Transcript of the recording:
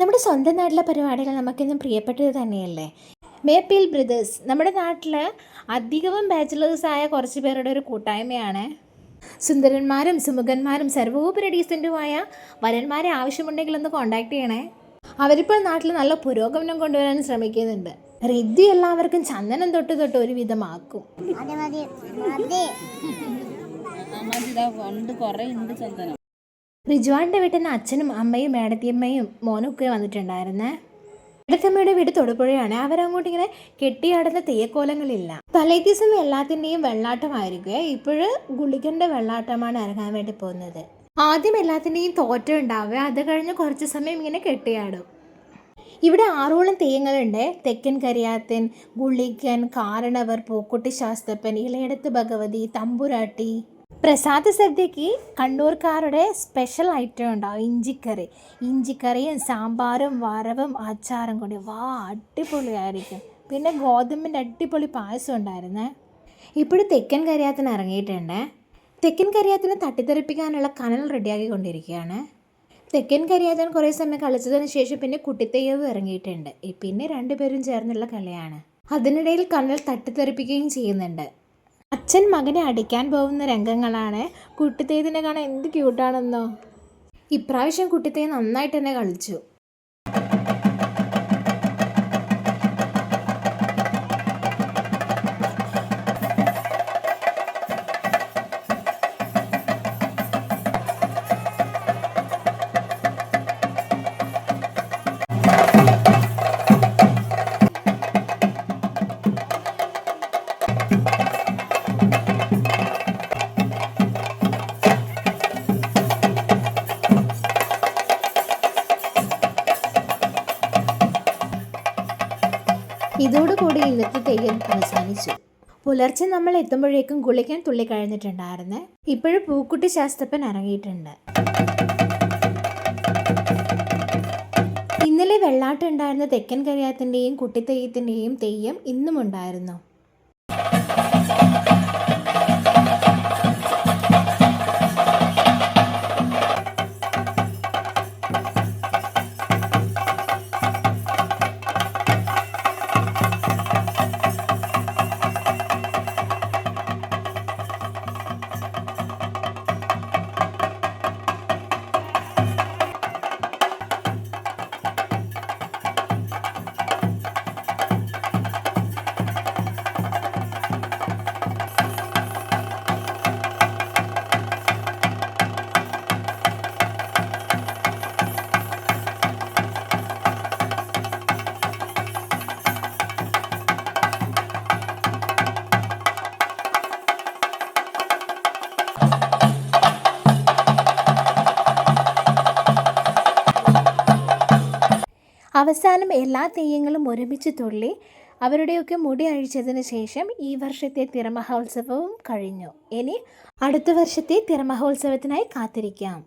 നമ്മുടെ സ്വന്തം നാട്ടിലെ പരിപാടികൾ നമുക്കെന്നും പ്രിയപ്പെട്ടത് തന്നെയല്ലേ. മേപ്പിൾ ബ്രദേഴ്സ് നമ്മുടെ നാട്ടിൽ അധികവും ബാച്ചിലേഴ്സായ കുറച്ച് പേരുടെ ഒരു കൂട്ടായ്മയാണ്. സുന്ദരന്മാരും സുമുഖന്മാരും സർവോപരി ഡീസൻറ്റുമായ വരന്മാരെ ആവശ്യമുണ്ടെങ്കിൽ ഒന്ന് കോൺടാക്ട് ചെയ്യണേ. അവരിപ്പോൾ നാട്ടിൽ നല്ല പുരോഗമനം കൊണ്ടുവരാൻ ശ്രമിക്കുന്നുണ്ട്. റിദ്ധി എല്ലാവർക്കും ചന്ദനം തൊട്ട് ഒരുവിധമാക്കും. റിജ്വാന്റെ വീട്ടിൽ നിന്ന് അച്ഛനും അമ്മയും മേടത്തിയമ്മയും മോനും ഒക്കെ വന്നിട്ടുണ്ടായിരുന്നേ. മേടത്തിയമ്മയുടെ വീട് തൊടുപുഴയാണ്. അവരങ്ങോട്ട് ഇങ്ങനെ കെട്ടിയാടുന്ന തെയ്യക്കോലങ്ങളില്ല. തലേദിവസം എല്ലാത്തിൻ്റെയും വെള്ളാട്ടമായിരിക്കുക. ഇപ്പോഴും ഗുളികൻ്റെ വെള്ളാട്ടമാണ് ഇറങ്ങാൻ വേണ്ടി പോകുന്നത്. ആദ്യം എല്ലാത്തിൻ്റെയും തോറ്റം ഉണ്ടാവുക, അത് കഴിഞ്ഞ് കുറച്ച് സമയം ഇങ്ങനെ കെട്ടിയാടും. ഇവിടെ 6ഓളം തെയ്യങ്ങളുണ്ട്. തെക്കൻ കരിയാത്തൻ, ഗുളികൻ, കാരണവർ, പൂക്കുട്ടി ശാസ്തപ്പൻ, ഇളയടത്ത് ഭഗവതി, തമ്പുരാട്ടി. പ്രസാദ സദ്യക്ക് കണ്ണൂർക്കാരുടെ സ്പെഷ്യൽ ഐറ്റം ഉണ്ടാവും, ഇഞ്ചിക്കറിയും സാമ്പാറും വറവും അച്ചാറും കൂടി. അടിപൊളിയായിരിക്കും. പിന്നെ ഗോതമ്പിൻ്റെ അടിപൊളി പായസം ഉണ്ടായിരുന്നേ. ഇപ്പോഴും തെക്കൻ കരിയാത്തിന് ഇറങ്ങിയിട്ടുണ്ട്. തെക്കൻ കരിയാത്തിനെ തട്ടിത്തെറിപ്പിക്കാനുള്ള കനൽ റെഡിയാക്കിക്കൊണ്ടിരിക്കുകയാണ്. തെക്കൻ കരിയാത്തൻ കുറേ സമയം കളിച്ചതിന് ശേഷം പിന്നെ കുട്ടിത്തെയ്യവും ഇറങ്ങിയിട്ടുണ്ട്. പിന്നെ രണ്ടുപേരും ചേർന്നുള്ള കളിയാണ്. അതിനിടയിൽ കനൽ തട്ടിത്തെറിപ്പിക്കുകയും ചെയ്യുന്നുണ്ട്. അച്ഛൻ മകനെ അടിക്കാൻ പോകുന്ന രംഗങ്ങളാണ്. കുട്ടിത്തേതിനെ കാണാൻ എന്ത് ക്യൂട്ടാണെന്നോ. ഇപ്രാവശ്യം കുട്ടിത്തേ നന്നായിട്ട് തന്നെ കളിച്ചു. ഇതോടുകൂടി ഇന്നത്തെ തെയ്യം അവസാനിച്ചു. പുലർച്ചെ നമ്മൾ എത്തുമ്പോഴേക്കും ഗുളികൻ തുള്ളിക്കഴിഞ്ഞിട്ടുണ്ടായിരുന്നു. ഇപ്പോഴും പൂക്കുട്ടി ശാസ്തപ്പൻ ഇറങ്ങിയിട്ടുണ്ട്. ഇന്നലെ വെള്ളാട്ടം ഉണ്ടായിരുന്ന തെക്കൻ കരിയാത്തിൻ്റെയും കുട്ടിത്തെയ്യത്തിൻ്റെയും തെയ്യം ഇന്നും ഉണ്ടായിരുന്നു. അവസാനം എല്ലാ തെയ്യങ്ങളും ഒരുമിച്ച് തുള്ളി അവരുടെയൊക്കെ മുടി അഴിച്ചതിന് ശേഷം ഈ വർഷത്തെ തിരുമഹോത്സവവും കഴിഞ്ഞു. ഇനി അടുത്ത വർഷത്തെ തിരുമഹോത്സവത്തിനായി കാത്തിരിക്കാം.